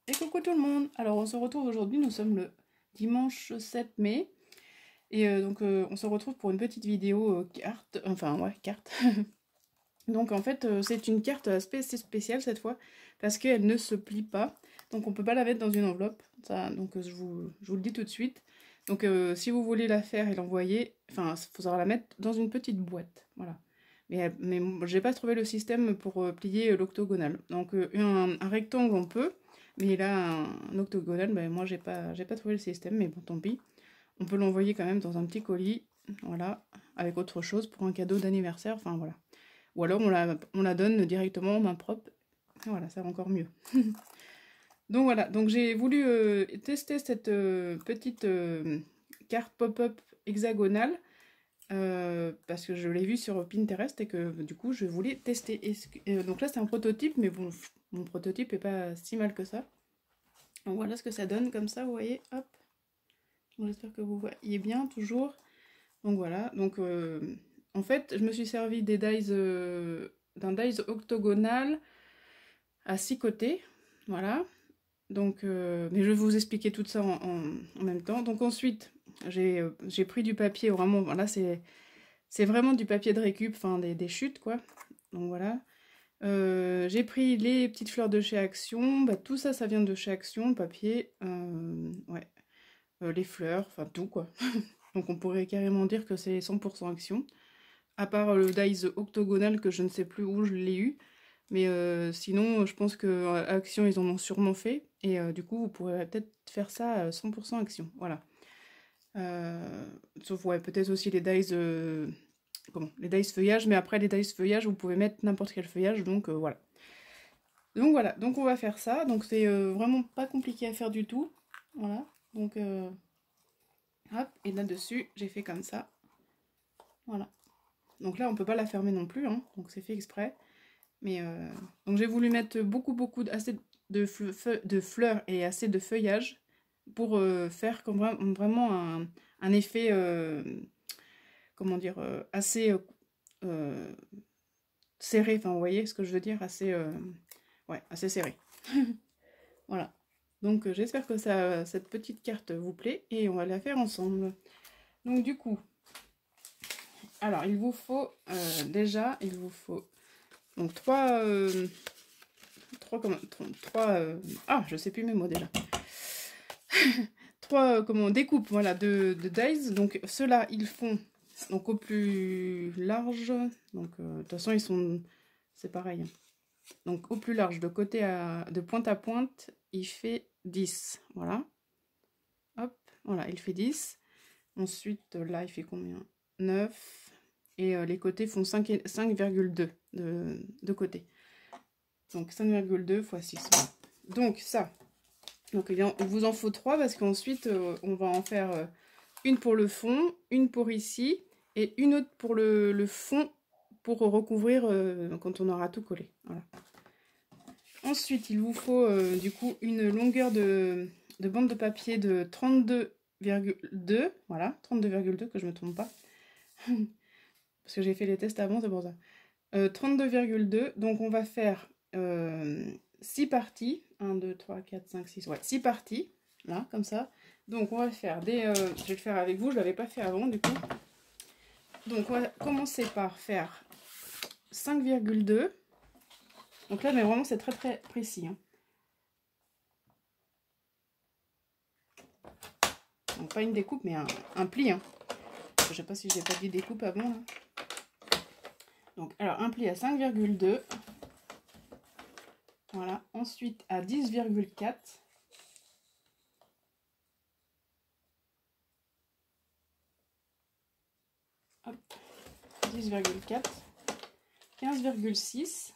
Et coucou tout le monde. Alors on se retrouve aujourd'hui, nous sommes le dimanche 7 mai. Et on se retrouve pour une petite vidéo carte, enfin ouais, carte. Donc en fait c'est une carte assez spéciale cette fois, parce qu'elle ne se plie pas. Donc on peut pas la mettre dans une enveloppe. Ça, donc je vous le dis tout de suite. Donc si vous voulez la faire et l'envoyer, enfin il faudra la mettre dans une petite boîte. Voilà. Mais j'ai pas trouvé le système pour plier l'octogonal. Donc un rectangle on peut, mais là un octogonal, ben, moi j'ai pas trouvé le système, mais bon tant pis. On peut l'envoyer quand même dans un petit colis, voilà, avec autre chose pour un cadeau d'anniversaire, enfin voilà. Ou alors on la donne directement en main propre, voilà, ça va encore mieux. Donc voilà, donc j'ai voulu tester cette petite carte pop-up hexagonale. Parce que je l'ai vu sur Pinterest et que du coup je voulais tester. Donc là c'est un prototype, mais bon, mon prototype est pas si mal que ça. Donc voilà ce que ça donne comme ça, vous voyez, hop. J'espère que vous voyez bien toujours. Donc voilà, donc en fait je me suis servi des dies, d'un dies octogonal à 6 côtés, voilà. Donc, mais je vais vous expliquer tout ça en même temps. Donc ensuite j'ai pris du papier, vraiment, là c'est vraiment du papier de récup, enfin des chutes quoi. Donc voilà. J'ai pris les petites fleurs de chez Action, bah, tout ça, ça vient de chez Action, le papier, ouais. Les fleurs, enfin tout quoi. Donc on pourrait carrément dire que c'est 100% Action. À part le dies octogonal que je ne sais plus où je l'ai eu. Mais sinon, je pense que Action, ils en ont sûrement fait. Et du coup, vous pourrez peut-être faire ça 100% Action. Voilà. Sauf, ouais, peut-être aussi les dies... comment, les dice feuillage, mais après les dice feuillage, vous pouvez mettre n'importe quel feuillage, donc voilà. Donc voilà, donc on va faire ça, donc c'est vraiment pas compliqué à faire du tout, voilà, donc hop, et là-dessus, j'ai fait comme ça, voilà. Donc là, on peut pas la fermer non plus, hein, donc c'est fait exprès, mais donc j'ai voulu mettre beaucoup, assez de fleurs et assez de feuillage pour faire comme vraiment un effet, comment dire, assez... euh, serré, enfin vous voyez ce que je veux dire, assez, ouais, assez serré. Voilà. Donc j'espère que cette petite carte vous plaît et on va la faire ensemble. Donc du coup, alors il vous faut déjà, il vous faut donc trois ah je sais plus mes mots déjà. Trois comment découpes voilà de dies. Donc ceux-là ils font donc au plus large. Donc de toute façon ils sont c'est pareil. Hein. Donc au plus large, de pointe à pointe, il fait 10. Voilà. Hop, voilà, il fait 10. Ensuite, là, il fait combien? 9. Et les côtés font 5,2 de côté. Donc 5,2 fois 6. Voilà. Donc ça. Donc il vous en faut 3 parce qu'ensuite, on va en faire une pour le fond, une pour ici, et une autre pour le fond pour recouvrir quand on aura tout collé. Voilà. Ensuite, il vous faut du coup une longueur de bande de papier de 32,2. Voilà, 32,2 que je ne me trompe pas. Parce que j'ai fait les tests avant, c'est pour ça. 32,2. Donc on va faire 6 parties. 1, 2, 3, 4, 5, 6. Ouais, 6 parties. Là, comme ça. Donc on va faire des... je vais le faire avec vous, je ne l'avais pas fait avant du coup. Donc on va commencer par faire 5,2. Donc là, mais vraiment, c'est très précis. Hein. Donc pas une découpe, mais un pli. Hein. Je sais pas si j'ai pas dit découpe avant. Là. Donc, alors, un pli à 5,2. Voilà. Ensuite, à 10,4. Hop. 10,4. 15,6.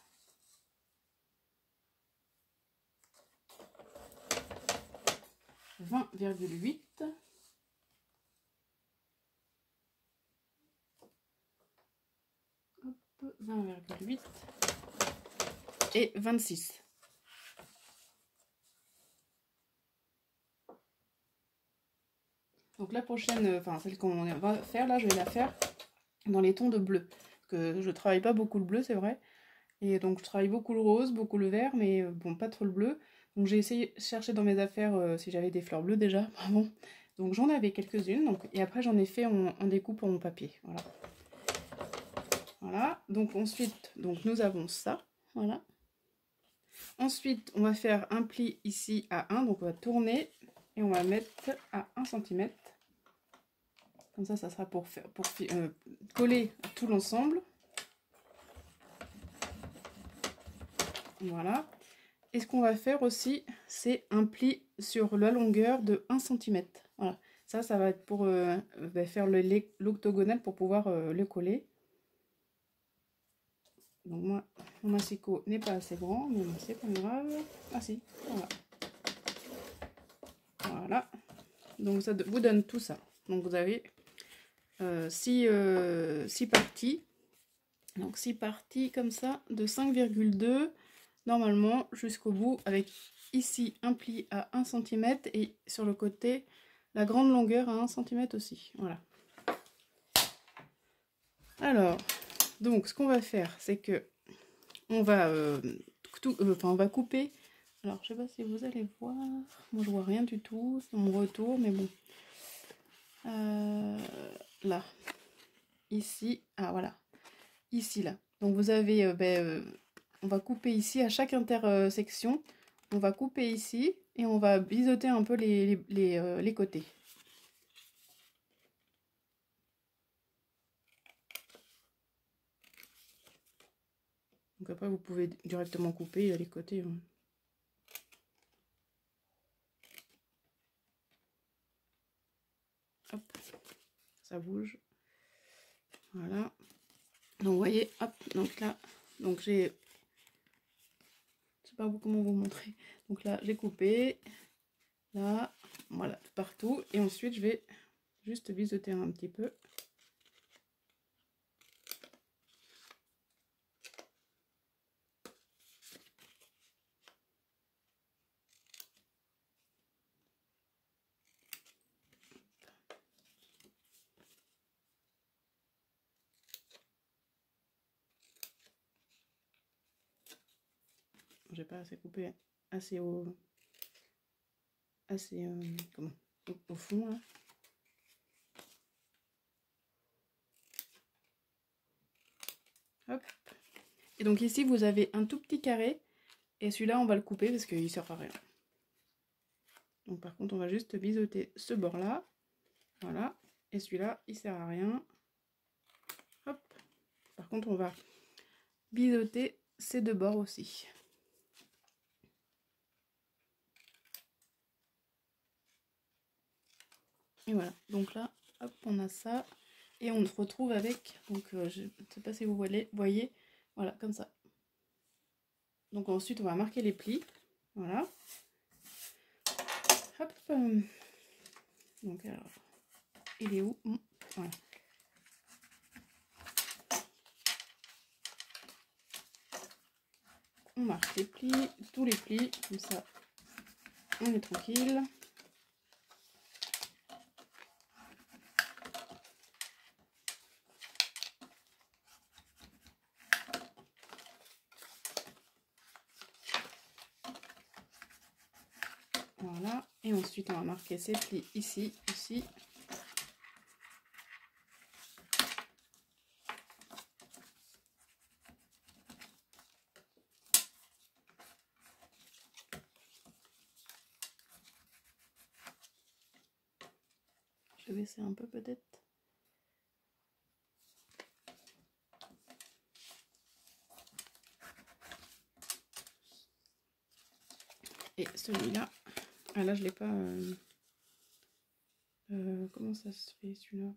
20,8. 20,8 et 26. Donc la prochaine, enfin celle qu'on va faire là, je vais la faire dans les tons de bleu. Parce que je travaille pas beaucoup le bleu, c'est vrai. Et donc je travaille beaucoup le rose, beaucoup le vert, mais bon, pas trop le bleu. Donc j'ai essayé de chercher dans mes affaires si j'avais des fleurs bleues déjà, bon. Donc j'en avais quelques-unes, donc, et après j'en ai fait en découpe en papier, voilà. Voilà, donc ensuite, donc nous avons ça, voilà. Ensuite, on va faire un pli ici à 1, donc on va tourner et on va mettre à 1 cm. Comme ça sera pour coller tout l'ensemble. Voilà. Et ce qu'on va faire aussi, c'est un pli sur la longueur de 1 cm. Voilà. Ça va être pour faire l'octogonal pour pouvoir le coller. Donc moi, mon massicot n'est pas assez grand, mais c'est pas grave. Ah si, voilà. Voilà. Donc ça vous donne tout ça. Donc vous avez 6 parties. Donc 6 parties comme ça, de 5,2 normalement jusqu'au bout, avec ici un pli à 1 cm et sur le côté la grande longueur à 1 cm aussi. Voilà. Alors, donc ce qu'on va faire, c'est que on va on va couper. Alors, je sais pas si vous allez voir. Moi, je vois rien du tout. C'est mon retour, mais bon. Là. Ici. Ah, voilà. Ici, là. Donc, vous avez... on va couper ici à chaque intersection. On va couper ici. Et on va biseauter un peu les côtés. Donc, après, vous pouvez directement couper les côtés. Hein. Hop, ça bouge. Voilà. Donc vous voyez, hop, donc là, donc j'ai, je sais pas comment vous montrer. Donc là, j'ai coupé, là, voilà, partout. Et ensuite, je vais juste biseauter un petit peu. J'ai pas assez coupé, assez au comment, au fond là. Hop. Et donc ici vous avez un tout petit carré et celui-là on va le couper parce qu'il sert à rien. Donc par contre on va juste biseauter ce bord là, voilà, et celui-là il sert à rien. Hop. Par contre on va biseauter ces deux bords aussi. Et voilà, donc là, hop, on a ça. Et on se retrouve avec, donc je ne sais pas si vous voyez, voilà, comme ça. Donc ensuite, on va marquer les plis. Voilà. Hop. Donc alors, il est où? Voilà. On marque les plis, tous les plis, comme ça, on est tranquille. Voilà, et ensuite on va marquer ces plis ici, aussi. Je vais baisser un peu peut-être. Et celui-là, ah là je l'ai pas... comment ça se fait celui-là?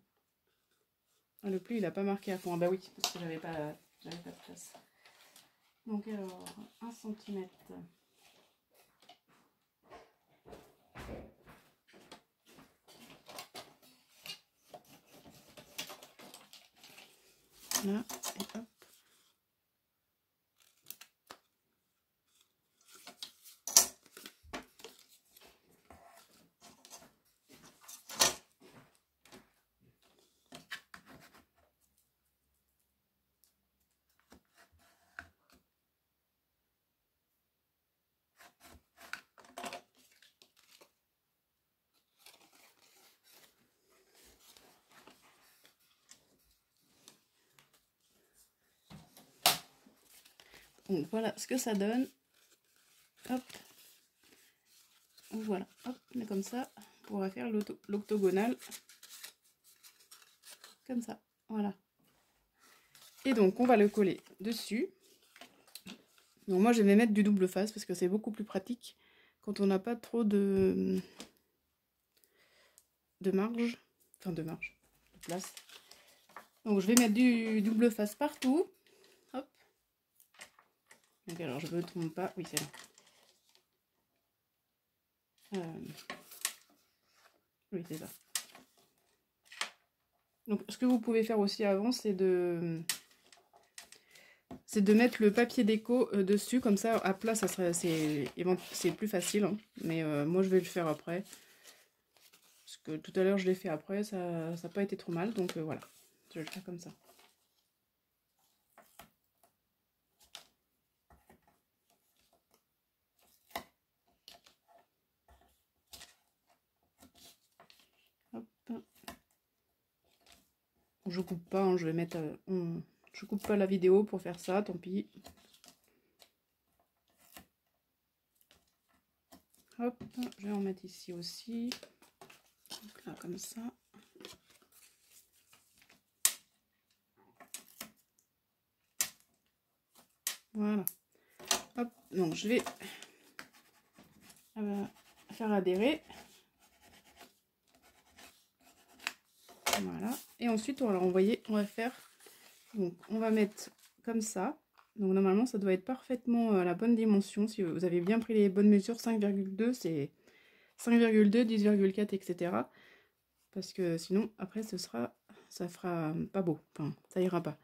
Ah, le pli il a pas marqué à fond. Ah bah oui, parce que j'avais pas de place. Donc alors, 1 cm. Là, et hop. Donc voilà ce que ça donne. Hop. Donc voilà, hop, on est comme ça. On pourra faire l'octogonale. Comme ça, voilà. Et donc on va le coller dessus. Donc moi je vais mettre du double face parce que c'est beaucoup plus pratique quand on n'a pas trop de marge. Enfin de place. Donc je vais mettre du double face partout. Hop. Donc alors je ne me trompe pas. Oui, c'est là. Oui, c'est ça. Donc ce que vous pouvez faire aussi avant, c'est de mettre le papier déco dessus, comme ça à plat ça serait c'est plus facile, hein. Mais moi je vais le faire après. Parce que tout à l'heure je l'ai fait après, ça n'a pas été trop mal, donc voilà. Je vais le faire comme ça. Hop. Je coupe pas, hein, je vais mettre... je coupe pas la vidéo pour faire ça, tant pis. Hop, je vais en mettre ici aussi. Donc là, comme ça. Voilà. Hop, donc je vais faire adhérer. Voilà. Et ensuite, on va renvoyer, on va faire... Donc, on va mettre comme ça. Donc, normalement, ça doit être parfaitement à la bonne dimension. Si vous avez bien pris les bonnes mesures, 5,2, c'est 5,2, 10,4, etc. Parce que sinon, après, ça fera pas beau. Enfin, ça ira pas.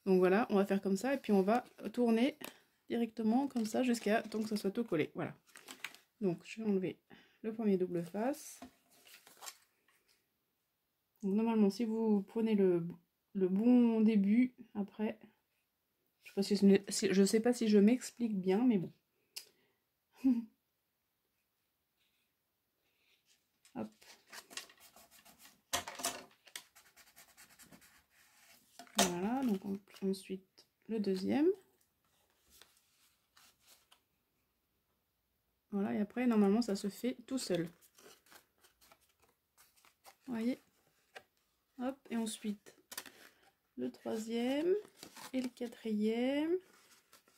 Donc, voilà, on va faire comme ça. Et puis, on va tourner directement comme ça jusqu'à tant que ça soit tout collé. Voilà. Donc, je vais enlever le premier double face. Donc, normalement, si vous prenez le bon début, après, je sais pas si je m'explique bien, mais bon. Hop. Voilà, donc ensuite le deuxième. Voilà, et après, normalement, ça se fait tout seul. Vous voyez? Hop, et ensuite le troisième, et le quatrième,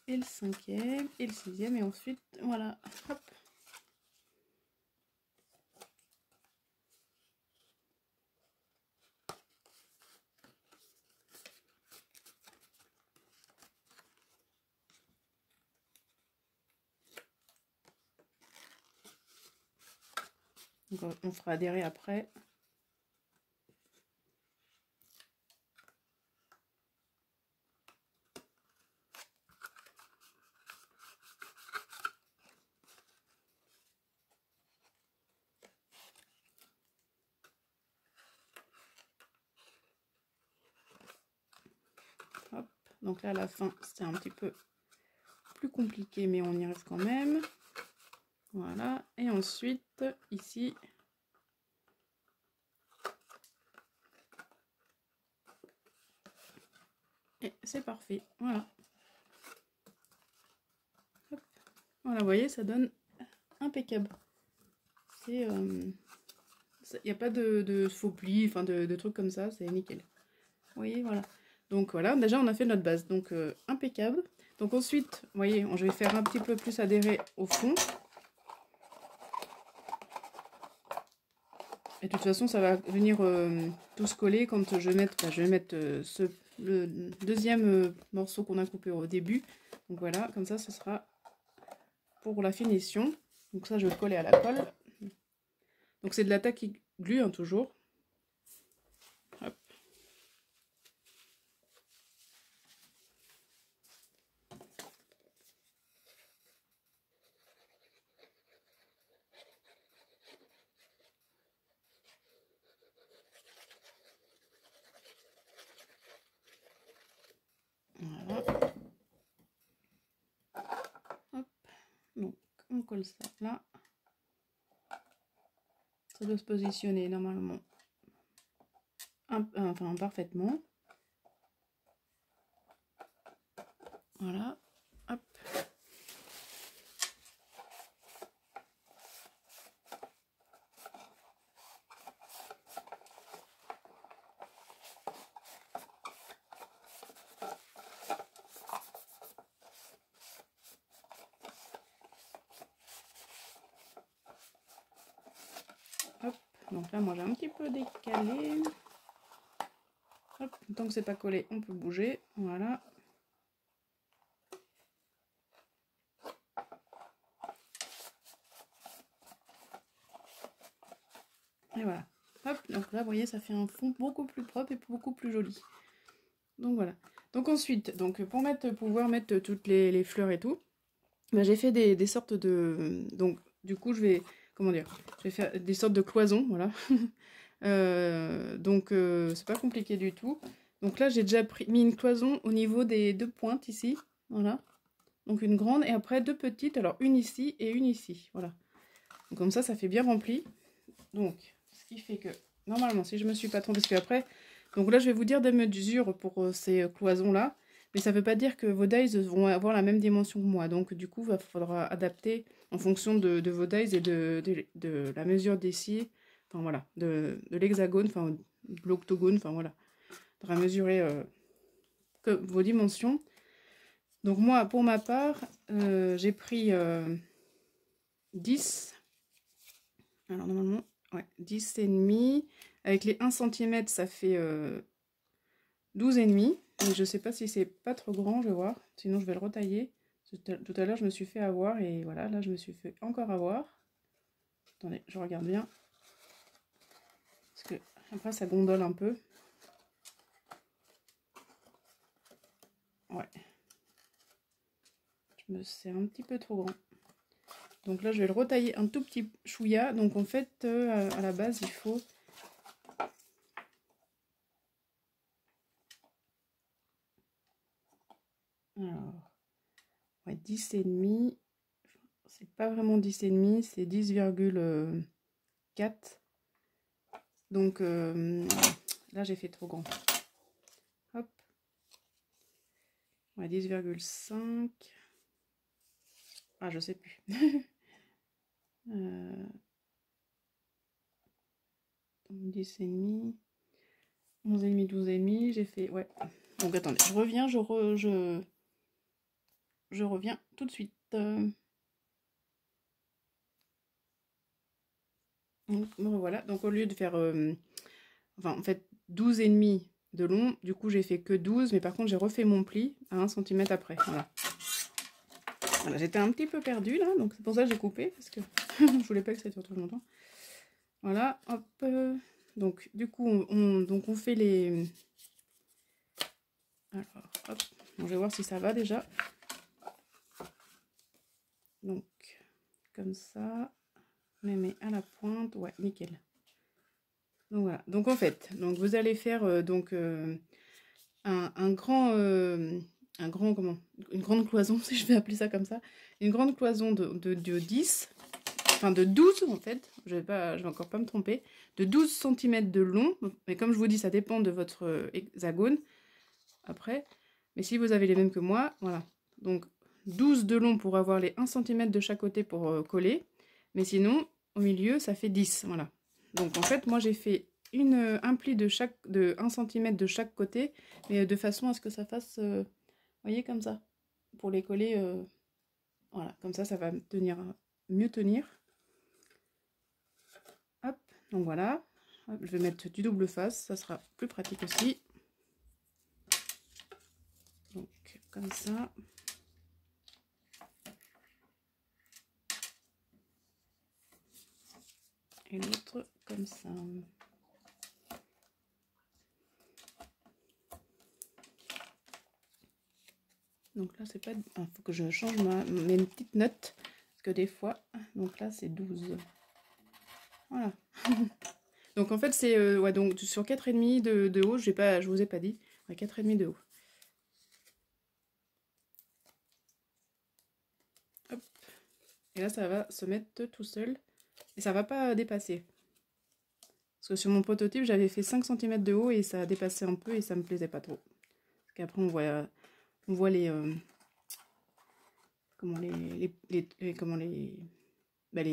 et le cinquième, et le sixième, et ensuite, voilà, hop. Donc, on fera adhérer après. Hop. Donc là, à la fin, c'était un petit peu plus compliqué, mais on y arrive quand même. Voilà. Et ensuite, ici... Et c'est parfait, voilà. Hop. Voilà, vous voyez, ça donne impeccable. C'est... il n'y a pas de faux plis, enfin de trucs comme ça, c'est nickel. Vous voyez, voilà. Donc voilà, déjà on a fait notre base, donc impeccable. Donc ensuite, vous voyez, je vais faire un petit peu plus adhérer au fond. Et de toute façon, ça va venir tout se coller quand je vais mettre le deuxième morceau qu'on a coupé au début. Donc voilà, comme ça, ce sera pour la finition. Donc ça, je vais le coller à la colle. Donc c'est de la tacky glue, hein, toujours. Hop. Voilà. Hop. Donc on colle ça là. Ça doit se positionner normalement enfin parfaitement. Voilà. Hop. Donc là, moi, j'ai un petit peu décalé. Hop, tant que c'est pas collé, on peut bouger. Voilà. Et voilà. Hop, donc là, vous voyez, ça fait un fond beaucoup plus propre et beaucoup plus joli. Donc voilà. Donc ensuite, donc pour pouvoir mettre toutes les fleurs et tout, bah, j'ai fait des sortes de... Donc du coup, je vais... Comment dire? Je vais faire des sortes de cloisons, voilà. Donc c'est pas compliqué du tout. Donc là, j'ai déjà mis une cloison au niveau des 2 pointes ici. Voilà. Donc une grande et après 2 petites. Alors une ici et une ici. Voilà. Donc, comme ça fait bien rempli. Donc, ce qui fait que, normalement, si je me suis pas trompée, parce qu'après, donc là, je vais vous dire des mesures pour ces cloisons-là, mais ça ne veut pas dire que vos dies vont avoir la même dimension que moi. Donc, du coup, il faudra adapter en fonction de vos dies et de la mesure des scies, enfin voilà, de l'hexagone, enfin de l'octogone, enfin voilà. Il faudra mesurer vos dimensions. Donc, moi, pour ma part, j'ai pris 10. Alors, normalement, ouais, 10 et demi. Avec les 1 cm, ça fait 12 et demi. Mais je sais pas si c'est pas trop grand, je vais voir. Sinon, je vais le retailler. Tout à l'heure, je me suis fait avoir et voilà, là, je me suis fait encore avoir. Attendez, je regarde bien. Parce que après, ça gondole un peu. Ouais. C'est un petit peu trop grand. Donc là, je vais le retailler un tout petit chouïa. Donc en fait, à la base, il faut... Alors, ouais, 10 et demi. C'est pas vraiment 10 et demi, c'est 10,4. Donc là, j'ai fait trop grand. Hop. Ouais, 10,5. Ah, je sais plus. 10 et demi. 11 et demi, 12 et demi. J'ai fait... Ouais. Donc attendez, je reviens, je reviens tout de suite. Donc, me revoilà. Donc au lieu de faire... enfin, en fait, 12 et demi de long. Du coup, j'ai fait que 12. Mais par contre, j'ai refait mon pli à 1 cm après. Voilà. Voilà, j'étais un petit peu perdue là, donc c'est pour ça que j'ai coupé, parce que je voulais pas que ça dure trop longtemps. Voilà, hop. Donc du coup, on fait les... Alors, hop. Bon, je vais voir si ça va déjà. Donc, comme ça. On les met à la pointe. Ouais, nickel. Donc voilà. Donc en fait, donc vous allez faire donc un grand... comment, une grande cloison, si je vais appeler ça comme ça. Une grande cloison de 10... Enfin de 12 en fait, je vais encore pas me tromper, de 12 cm de long, mais comme je vous dis, ça dépend de votre hexagone, après, mais si vous avez les mêmes que moi, voilà, donc 12 de long pour avoir les 1 cm de chaque côté pour coller, mais sinon, au milieu, ça fait 10, voilà. Donc en fait, moi j'ai fait un pli de 1 cm de chaque côté, mais de façon à ce que ça fasse, vous voyez, comme ça, pour les coller, voilà, comme ça va mieux tenir. Hop, donc voilà. Hop, je vais mettre du double face, ça sera plus pratique aussi. Donc comme ça. Et l'autre comme ça. Donc là c'est pas... Il faut que je change mes petites notes. Parce que des fois... Donc là c'est 12. Voilà. Donc en fait c'est... ouais, donc sur 4,5 de haut, je vous ai pas dit. Ouais, 4,5 de haut. Hop. Et là ça va se mettre tout seul. Et ça va pas dépasser. Parce que sur mon prototype, j'avais fait 5 cm de haut et ça a dépassé un peu et ça me plaisait pas trop. Parce qu'après, on voit les... comment les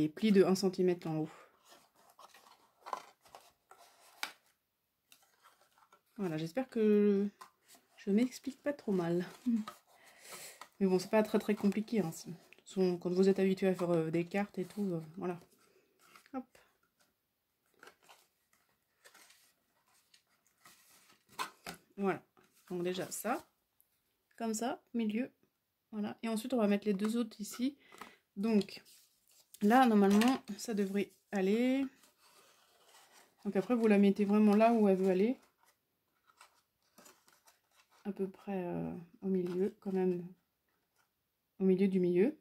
plis de 1 cm en haut. Voilà, j'espère que je m'explique pas trop mal. Mais bon, c'est pas très très compliqué. Hein. Quand vous êtes habitué à faire des cartes et tout, voilà. Hop. Voilà. Donc déjà ça, comme ça, milieu. Voilà. Et ensuite, on va mettre les deux autres ici. Donc là, normalement, ça devrait aller. Donc après, vous la mettez vraiment là où elle veut aller. À peu près au milieu, quand même. Au milieu du milieu.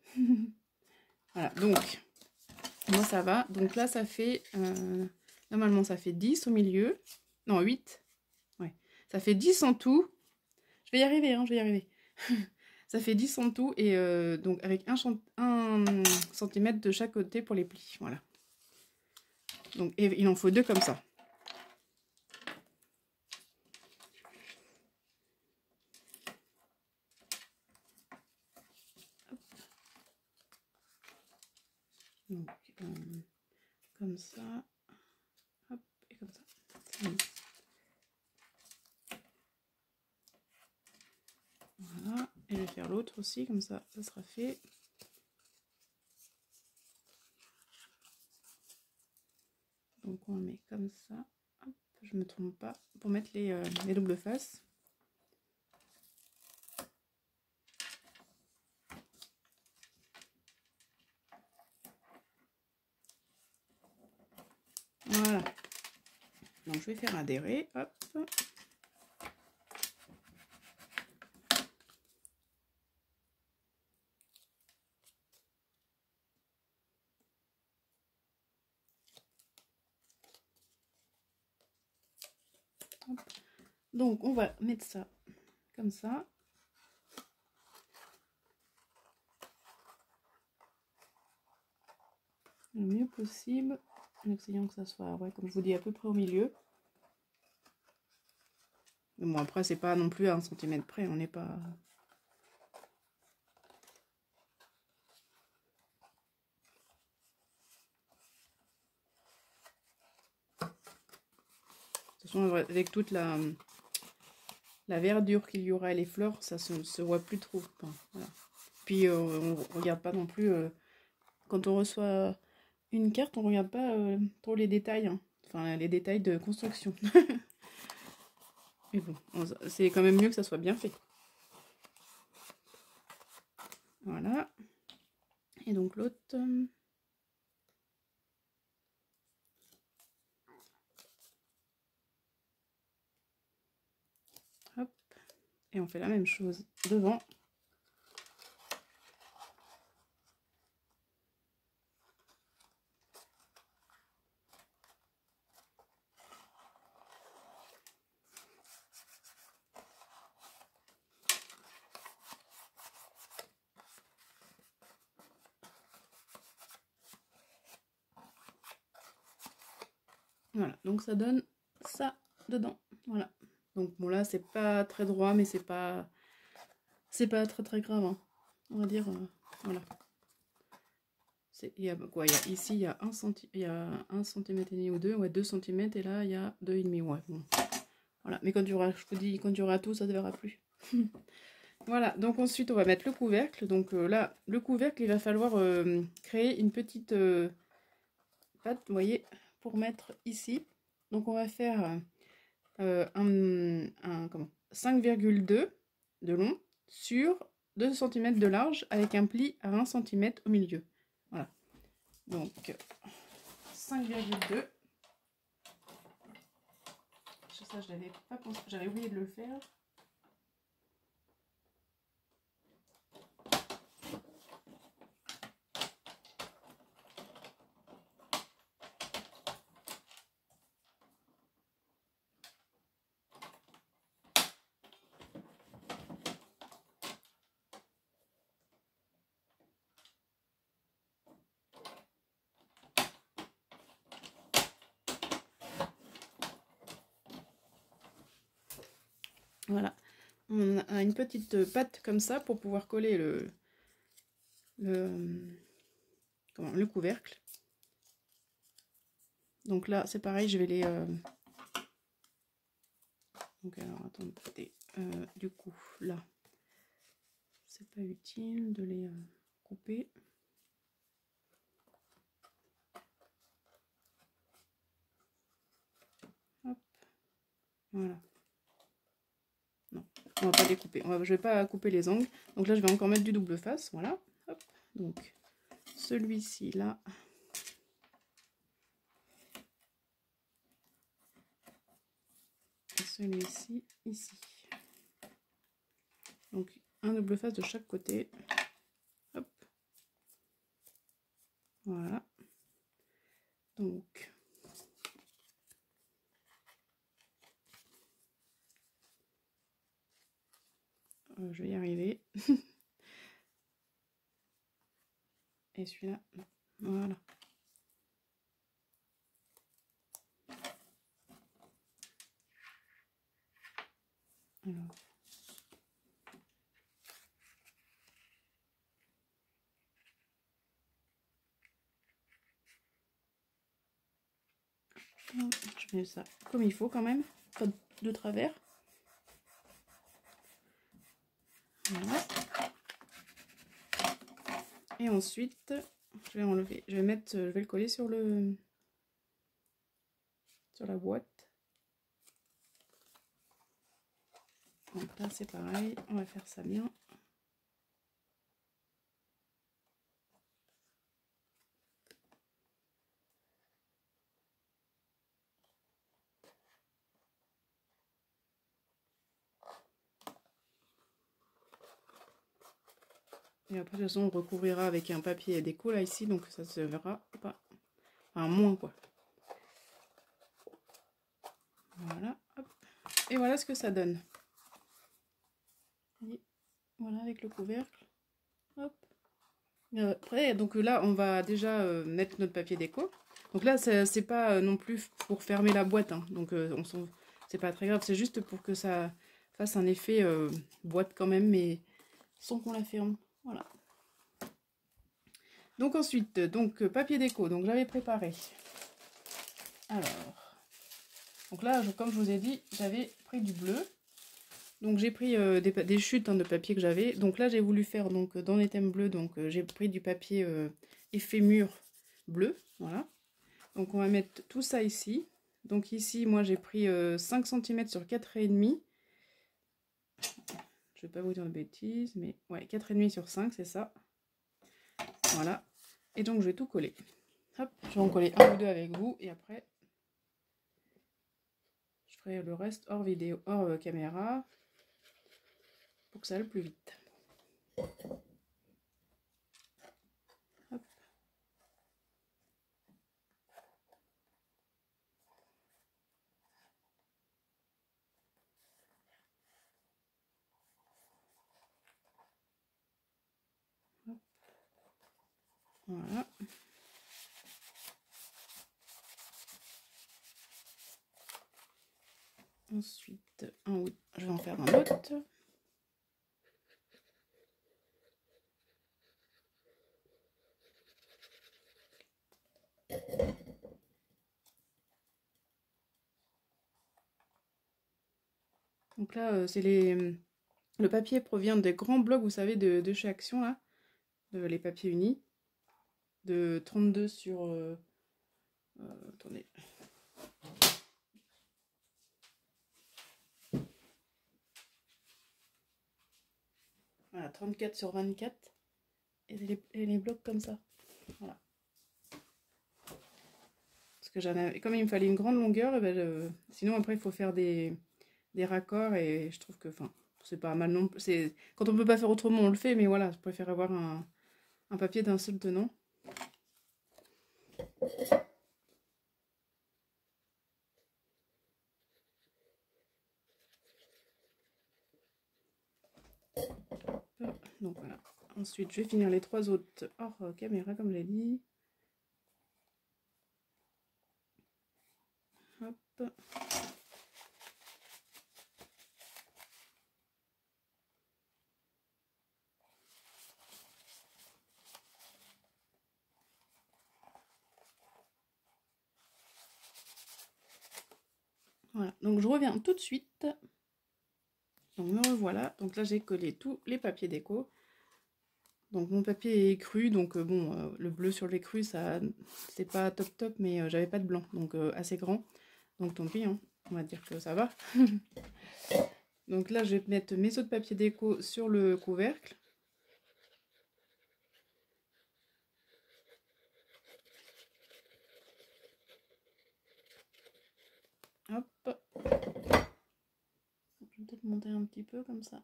Voilà, donc, moi ça va. Donc là, ça fait, normalement, ça fait 10 au milieu. Non, 8. Ouais. Ça fait 10 en tout. Je vais y arriver, hein, je vais y arriver. Ça fait 10 en tout, et donc avec 1 cm de chaque côté pour les plis. Voilà. Donc, et il en faut 2 comme ça. Donc, comme ça. Hop, et comme ça. Voilà. Et je vais faire l'autre aussi, comme ça, ça sera fait. Donc on met comme ça. Hop, je me trompe pas. Pour mettre les doubles faces. Voilà. Donc je vais faire adhérer. Hop. Hop. Donc on va mettre ça comme ça. Le mieux possible. En essayant que ça soit, ouais, comme je vous dis, à peu près au milieu. Mais bon, après, c'est pas non plus à 1 cm près. On n'est pas... De toute façon, avec toute la verdure qu'il y aura et les fleurs, ça se voit plus trop. Enfin, voilà. Puis on regarde pas non plus... quand on reçoit une carte, on regarde pas trop les détails. Hein. Enfin, les détails de construction. Mais bon, c'est quand même mieux que ça soit bien fait. Voilà. Et donc l'autre... Hop. Et on fait la même chose devant. Voilà, donc ça donne ça dedans. Voilà. Donc bon là c'est pas très droit, mais c'est pas très grave. Hein. On va dire voilà. Il y a quoi? Ici il y a 1 cm, il y a 1 cm et demi ou 2, ouais 2 cm, et là il y a 2,5. Ouais bon. Voilà, mais quand il y aura, je vous dis, quand il y aura tout, ça ne se verra plus. Voilà, donc ensuite on va mettre le couvercle. Donc là, le couvercle, il va falloir créer une petite patte, vous voyez, pour mettre ici. Donc on va faire 5,2 de long sur 2 cm de large avec un pli à 1 cm au milieu. Voilà. Donc 5,2. Ça, je l'avais pas pensé, j'avais oublié de le faire. Voilà, on a une petite patte comme ça pour pouvoir coller le couvercle. Donc là, c'est pareil, je vais les... Donc alors, attendez, du coup, là, c'est pas utile de les couper. Hop, voilà. on va pas découper. Je vais pas couper les angles. Donc là, je vais encore mettre du double face. Voilà. Hop. Donc, celui-ci là. Et celui-ci ici. Donc, un double face de chaque côté. Hop. Voilà. Donc, je vais y arriver. Et celui-là, voilà. Alors. Je mets ça comme il faut quand même, pas de travers. Voilà. Et ensuite, je vais enlever, je vais le coller sur la boîte. Donc là c'est pareil, on va faire ça bien. Et après de toute façon on recouvrira avec un papier déco là ici, donc ça se verra pas. Enfin moins quoi. Voilà, hop. Et voilà ce que ça donne. Et voilà avec le couvercle. Hop. Après, donc là on va déjà mettre notre papier déco. Donc là c'est pas non plus pour fermer la boîte, hein. Donc c'est pas très grave, c'est juste pour que ça fasse un effet boîte quand même, mais sans qu'on la ferme. Voilà. Donc ensuite, donc papier déco, donc j'avais préparé. Alors, donc là, comme je vous ai dit, j'avais pris du bleu. Donc j'ai pris des chutes de papier que j'avais. Donc là, j'ai voulu faire donc dans les thèmes bleus, donc j'ai pris du papier effet mur bleu. Voilà. Donc on va mettre tout ça ici. Donc ici, moi j'ai pris 5 cm sur 4,5. Je vais pas vous dire de bêtises, mais ouais, 4,5 sur 5, c'est ça. Voilà. Et donc je vais tout coller. Hop, je vais en coller un ou deux avec vous et après je ferai le reste hors vidéo, hors caméra pour que ça aille plus vite. Hop. Hop. Voilà. Ensuite, je vais en faire un autre. Donc là, le papier provient des grands blocs, vous savez, de chez Action, là, les papiers unis, de 32 sur... attendez. Voilà, 34 sur 24. Et les blocs comme ça. Voilà. Parce que j'en avais, comme il me fallait une grande longueur, et ben sinon après il faut faire des raccords et je trouve que c'est pas mal non plus. Quand on peut pas faire autrement, on le fait, mais voilà, je préfère avoir un papier d'un seul tenant. Donc voilà. Ensuite, je vais finir les trois autres hors caméra, comme j'ai dit. Hop. Voilà, donc je reviens tout de suite. Donc me revoilà. Donc là j'ai collé tous les papiers déco. Donc mon papier est cru, donc bon, le bleu sur les crus, ça c'est pas top top, mais j'avais pas de blanc, donc assez grand. Donc tant pis, hein, on va dire que ça va. Donc là, je vais mettre mes autres papiers déco sur le couvercle. Hop. Je vais peut-être monter un petit peu comme ça.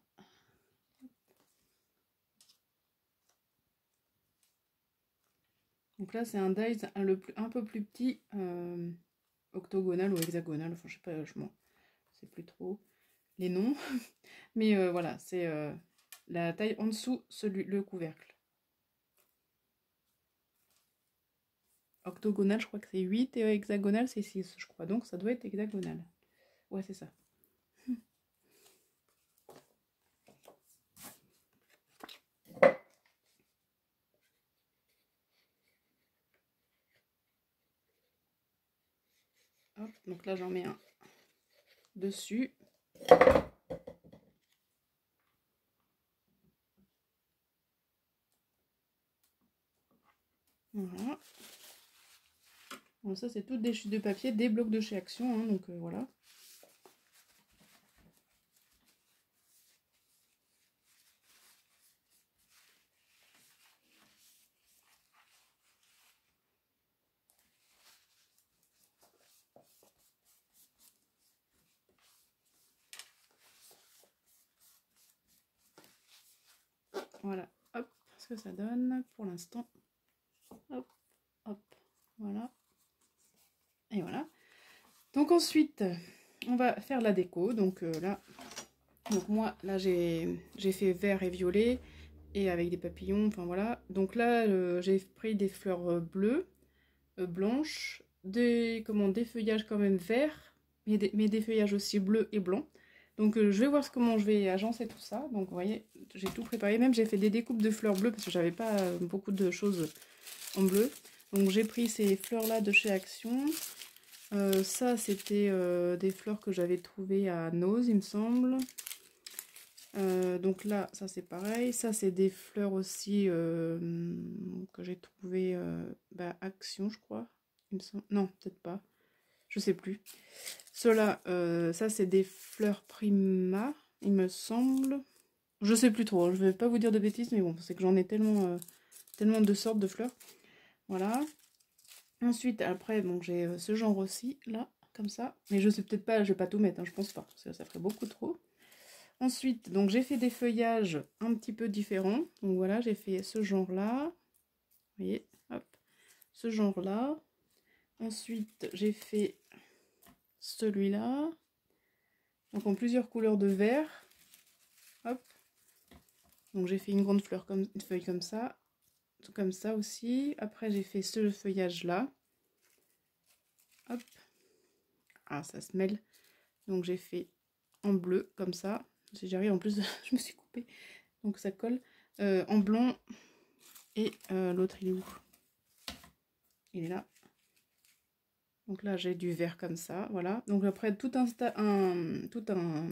Donc là, c'est un dies un peu plus petit, octogonal ou hexagonal. Enfin, je sais pas, je sais plus trop les noms. Mais voilà, c'est la taille en dessous, le couvercle. Octogonal, je crois que c'est 8 et hexagonal, c'est 6, je crois. Donc ça doit être hexagonal. Ouais, c'est ça. Hop, donc là, j'en mets un dessus. Voilà. Bon, ça, c'est toutes des chutes de papier, des blocs de chez Action, hein, donc voilà. Voilà, hop, ce que ça donne pour l'instant. Hop, hop, voilà. Et voilà. Donc ensuite, on va faire la déco. Donc là, donc moi, là, j'ai fait vert et violet et avec des papillons, enfin voilà. Donc là, j'ai pris des fleurs bleues, blanches, des feuillages quand même verts, mais des feuillages aussi bleus et blancs. Donc je vais voir comment je vais agencer tout ça. Donc vous voyez, j'ai tout préparé. Même j'ai fait des découpes de fleurs bleues parce que j'avais pas beaucoup de choses en bleu. Donc j'ai pris ces fleurs là de chez Action. Ça c'était des fleurs que j'avais trouvées à Nose, il me semble. Donc là, ça c'est pareil. Ça c'est des fleurs aussi que j'ai trouvées Action, je crois. Il me semble. Non, peut-être pas. Je sais plus. Ceux-là, ça c'est des fleurs Prima, il me semble. Je sais plus trop, hein, je vais pas vous dire de bêtises, mais bon, c'est que j'en ai tellement, tellement de sortes de fleurs. Voilà. Ensuite, après, bon, j'ai ce genre aussi, là, comme ça. Mais je sais peut-être pas, je vais pas tout mettre, hein, je pense pas, parce que ça ferait beaucoup trop. Ensuite, donc j'ai fait des feuillages un petit peu différents. Donc voilà, j'ai fait ce genre-là. Vous voyez, hop, ce genre-là. Ensuite, j'ai fait celui-là. Donc en plusieurs couleurs de vert. Hop. Donc j'ai fait une grande fleur comme une feuille comme ça aussi. Après j'ai fait ce feuillage là. Hop. Ah, ça se mêle. Donc j'ai fait en bleu comme ça. Si j'arrive, en plus je me suis coupée. Donc ça colle. En blanc. Et l'autre il est où? Il est là. Donc là j'ai du vert comme ça. Voilà. Donc après tout un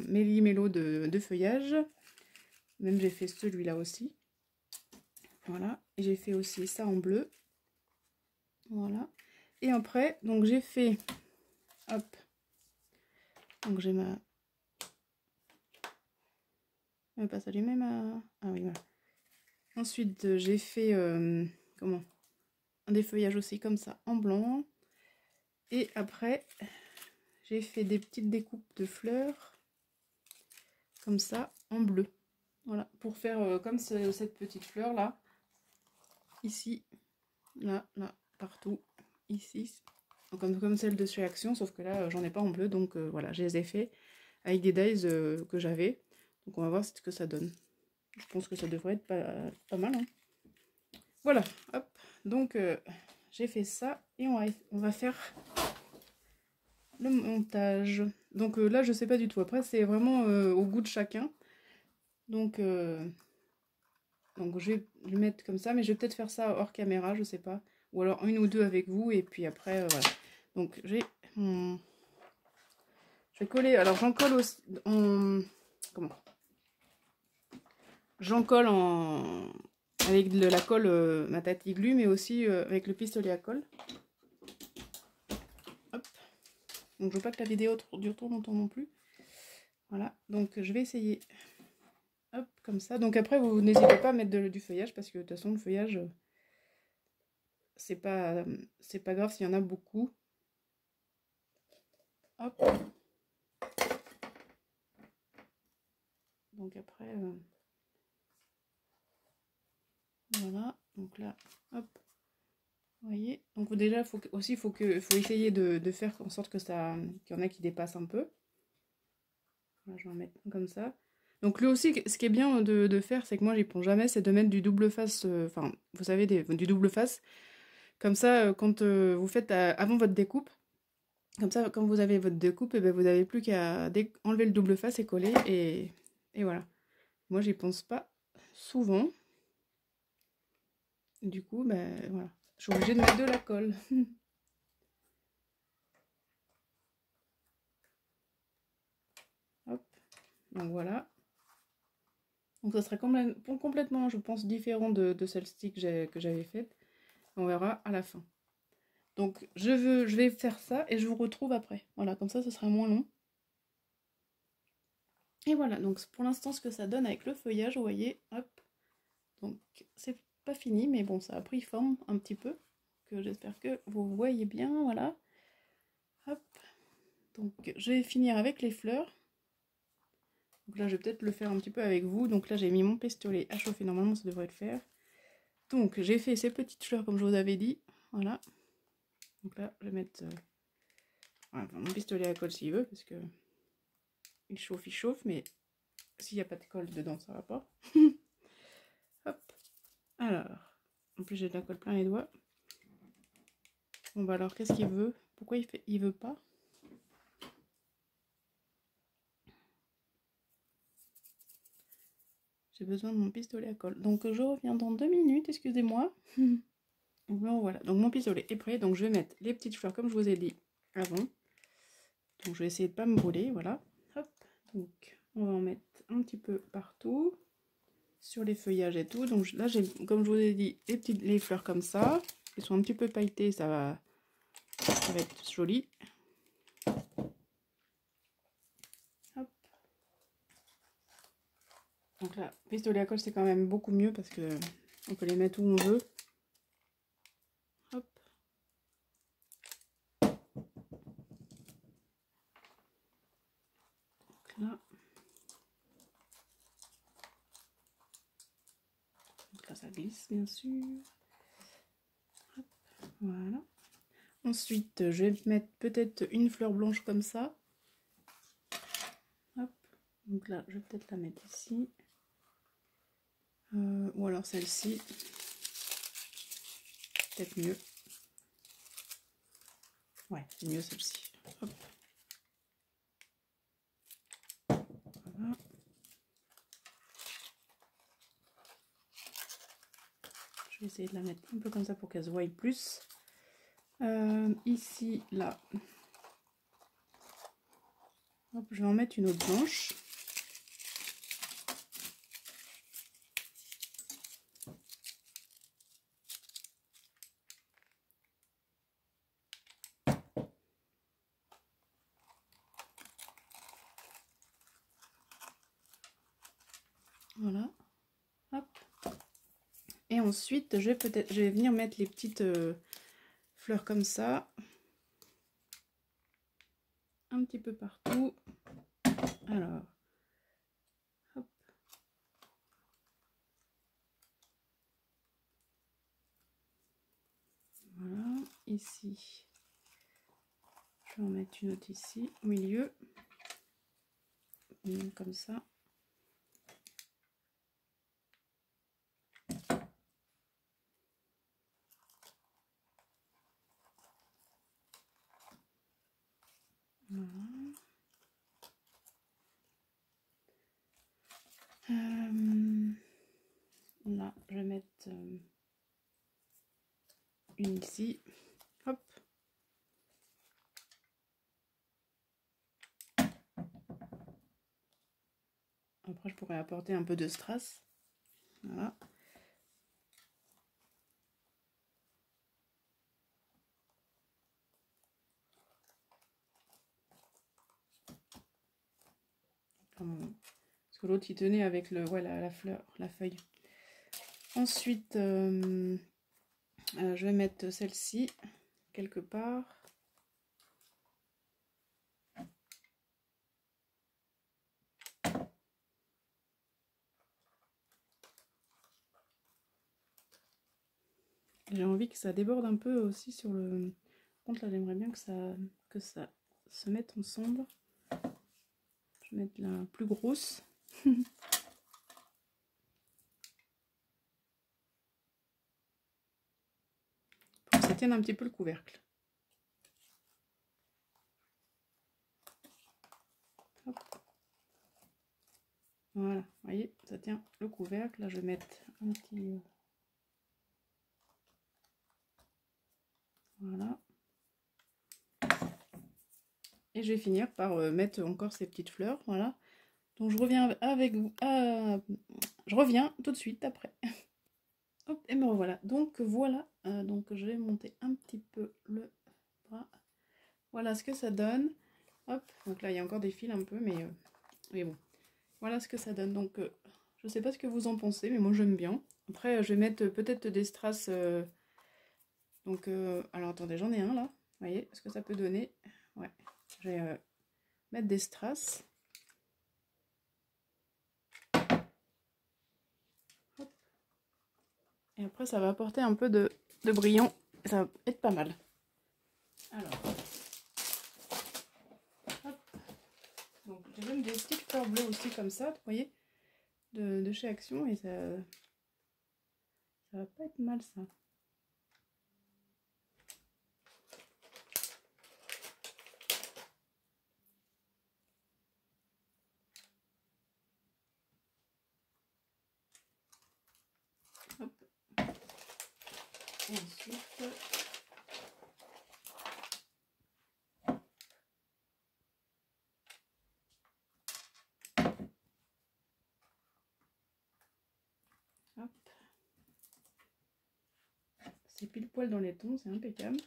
méli-mélo de feuillage. Même j'ai fait celui-là aussi. Voilà. Et j'ai fait aussi ça en bleu. Voilà. Et après, donc j'ai fait, hop, donc j'ai ma, pas ça, même à, ah oui, voilà. Ensuite, j'ai fait, comment, des feuillages aussi comme ça en blanc. Et après, j'ai fait des petites découpes de fleurs comme ça en bleu. Voilà, pour faire comme cette petite fleur là, ici, là, là, partout, ici. Donc, comme celle de chez Action, sauf que là, j'en ai pas en bleu, donc voilà, je les ai fait avec des dies que j'avais. Donc on va voir ce que ça donne. Je pense que ça devrait être pas mal. Hein. Voilà, hop. Donc j'ai fait ça et on va faire le montage. Donc là, je sais pas du tout. Après, c'est vraiment au goût de chacun. Donc je vais le mettre comme ça, mais je vais peut-être faire ça hors caméra, je sais pas. Ou alors une ou deux avec vous, et puis après, voilà. Donc j'ai mon... Je vais coller... Alors j'en colle aussi... Comment? J'en colle avec de la colle Matati Glue, mais aussi avec le pistolet à colle. Hop. Donc je veux pas que la vidéo dure trop longtemps non plus. Voilà, donc je vais essayer. Hop, comme ça. Donc après, vous n'hésitez pas à mettre du feuillage parce que de toute façon, le feuillage, c'est pas grave s'il y en a beaucoup. Hop. Donc après, voilà. Donc là, hop. Vous voyez. Donc déjà, faut essayer de faire en sorte que ça, qu'il y en a qui dépassent un peu. Voilà, je vais en mettre un comme ça. Donc lui aussi, ce qui est bien de faire, c'est que moi, j'y pense jamais, c'est de mettre du double face, enfin, vous savez, du double face. Comme ça, quand vous faites avant votre découpe, comme ça, quand vous avez votre découpe, et ben, vous n'avez plus qu'à enlever le double face et coller, et voilà. Moi, j'y pense pas souvent. Du coup, ben voilà. Je suis obligée de mettre de la colle. Hop. Donc voilà. Donc ça serait complètement, je pense, différent de celle-ci que j'avais faite. On verra à la fin. Donc je vais faire ça et je vous retrouve après. Voilà, comme ça, ce sera moins long. Et voilà, donc pour l'instant, ce que ça donne avec le feuillage, vous voyez, hop. Donc c'est pas fini, mais bon, ça a pris forme un petit peu. Que j'espère que vous voyez bien, voilà. Hop. Donc je vais finir avec les fleurs. Donc là, je vais peut-être le faire un petit peu avec vous. Donc là, j'ai mis mon pistolet à chauffer. Normalement, ça devrait le faire. Donc, j'ai fait ces petites fleurs comme je vous avais dit. Voilà. Donc là, je vais mettre voilà, mon pistolet à colle s'il veut. Parce que il chauffe. Mais s'il n'y a pas de colle dedans, ça va pas. Hop. Alors. En plus, j'ai de la colle plein les doigts. Bon, bah alors, qu'est-ce qu'il veut? Pourquoi il veut pas? J'ai besoin de mon pistolet à colle. Donc, je reviens dans 2 minutes. Excusez-moi. Bon, voilà. Donc, mon pistolet est prêt. Donc, je vais mettre les petites fleurs comme je vous ai dit avant. Donc je vais essayer de pas me brûler, voilà. Hop, donc on va en mettre un petit peu partout, sur les feuillages et tout. Donc là j'ai, comme je vous ai dit, les fleurs comme ça. Elles sont un petit peu pailletées, ça va être joli. Hop. Donc là, pistolet à colle c'est quand même beaucoup mieux parce que on peut les mettre où on veut. Hop. Donc là. Donc là ça glisse bien sûr. Hop. Voilà. Ensuite, je vais mettre peut-être une fleur blanche comme ça. Hop. Donc là, je vais peut-être la mettre ici. Ou alors celle-ci. Peut-être mieux. Ouais, c'est mieux celle-ci. Hop. Voilà. Je vais essayer de la mettre un peu comme ça pour qu'elle se voie plus. Ici, là. Hop, je vais en mettre une autre blanche. Voilà. Hop. Et ensuite, je vais venir mettre les petites fleurs comme ça. Un petit peu partout. Alors. Hop. Voilà. Ici. Je vais en mettre une autre ici, au milieu. Une comme ça. Voilà. Là, je vais mettre une ici. Hop. Après, je pourrais apporter un peu de strass. Voilà. Parce que l'autre, il tenait avec le, voilà, la fleur, la feuille. Ensuite, je vais mettre celle-ci quelque part. J'ai envie que ça déborde un peu aussi sur le... Par contre, là, j'aimerais bien que ça se mette ensemble. Je vais mettre la plus grosse. Pour que ça tienne un petit peu le couvercle. Hop. Voilà, vous voyez, ça tient le couvercle. Là, je vais mettre un petit... Voilà. Et je vais finir par mettre encore ces petites fleurs, voilà. Donc je reviens avec vous, je reviens tout de suite après. Hop, et me revoilà. Donc voilà, donc je vais monter un petit peu le bras. Voilà ce que ça donne. Hop, donc là il y a encore des fils un peu, mais bon. Voilà ce que ça donne. Donc je sais pas ce que vous en pensez, mais moi j'aime bien. Après je vais mettre peut-être des strass. Donc alors attendez, j'en ai un là. Vous voyez ce que ça peut donner. Ouais, je vais mettre des strass. Hop. Et après ça va apporter un peu de brillant. Ça va être pas mal. Alors. Donc j'ai même des petites fleurs bleues aussi comme ça, vous voyez, de chez Action, et ça va pas être mal ça. Hop. Et ensuite... Hop. C'est pile poil dans les tons, c'est impeccable.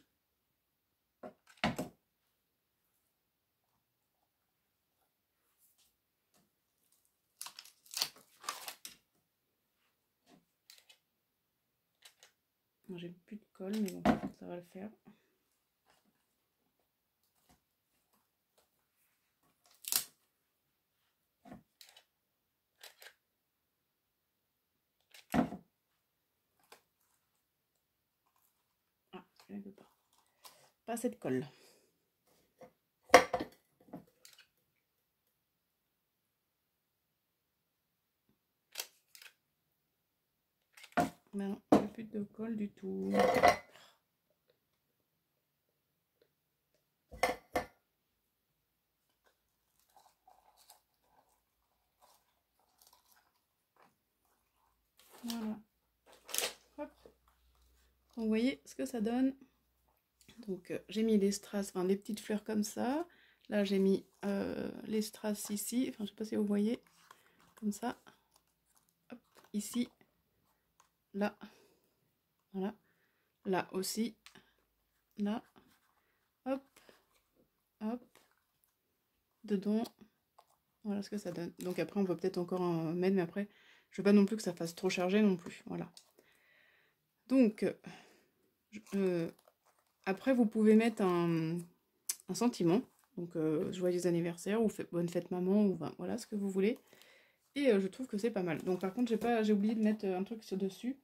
J'ai plus de colle, mais bon, ça va le faire. Ah, je ne veux pas. Pas assez de colle. Non, plus de colle du tout. Voilà. Hop. Donc, vous voyez ce que ça donne. Donc j'ai mis les strass, enfin des petites fleurs comme ça. Là j'ai mis les strass ici, enfin je sais pas si vous voyez, comme ça. Hop, ici, là, voilà. Là aussi, là, hop, hop, dedans. Voilà ce que ça donne. Donc après on peut peut-être encore en mettre, mais après je veux pas non plus que ça fasse trop chargé non plus. Voilà. Donc après vous pouvez mettre un sentiment. Donc joyeux anniversaire ou bonne fête maman ou ben, voilà ce que vous voulez. Et je trouve que c'est pas mal. Donc par contre j'ai oublié de mettre un truc sur dessus.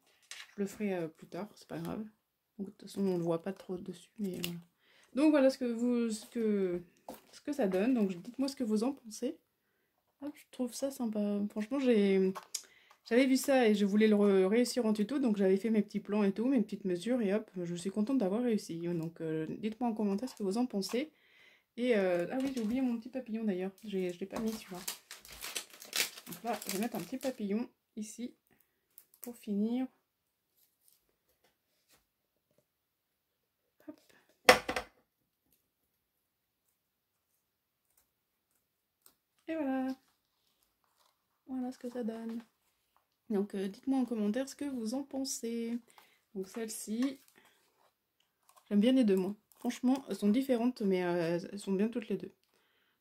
Je le ferai plus tard, c'est pas grave. Donc, de toute façon on le voit pas trop dessus, mais voilà. Donc voilà ce que ça donne. Donc dites-moi ce que vous en pensez. Hop, je trouve ça sympa. Franchement j'avais vu ça et je voulais le réussir en tuto. Donc j'avais fait mes petits plans et tout, mes petites mesures. Et hop, je suis contente d'avoir réussi. Donc dites-moi en commentaire ce que vous en pensez. Et ah oui, j'ai oublié mon petit papillon d'ailleurs. Je l'ai pas mis celui-là. Donc là, je vais mettre un petit papillon ici pour finir. Hop. Et voilà. Voilà ce que ça donne. Donc dites-moi en commentaire ce que vous en pensez. Donc celle-ci, j'aime bien les deux moi. Franchement, elles sont différentes, mais elles sont bien toutes les deux.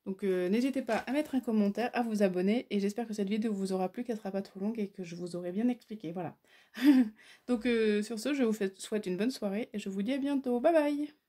Donc n'hésitez pas à mettre un commentaire, à vous abonner, et j'espère que cette vidéo vous aura plu, qu'elle sera pas trop longue et que je vous aurai bien expliqué, voilà. Donc sur ce, je vous souhaite une bonne soirée et je vous dis à bientôt, bye bye!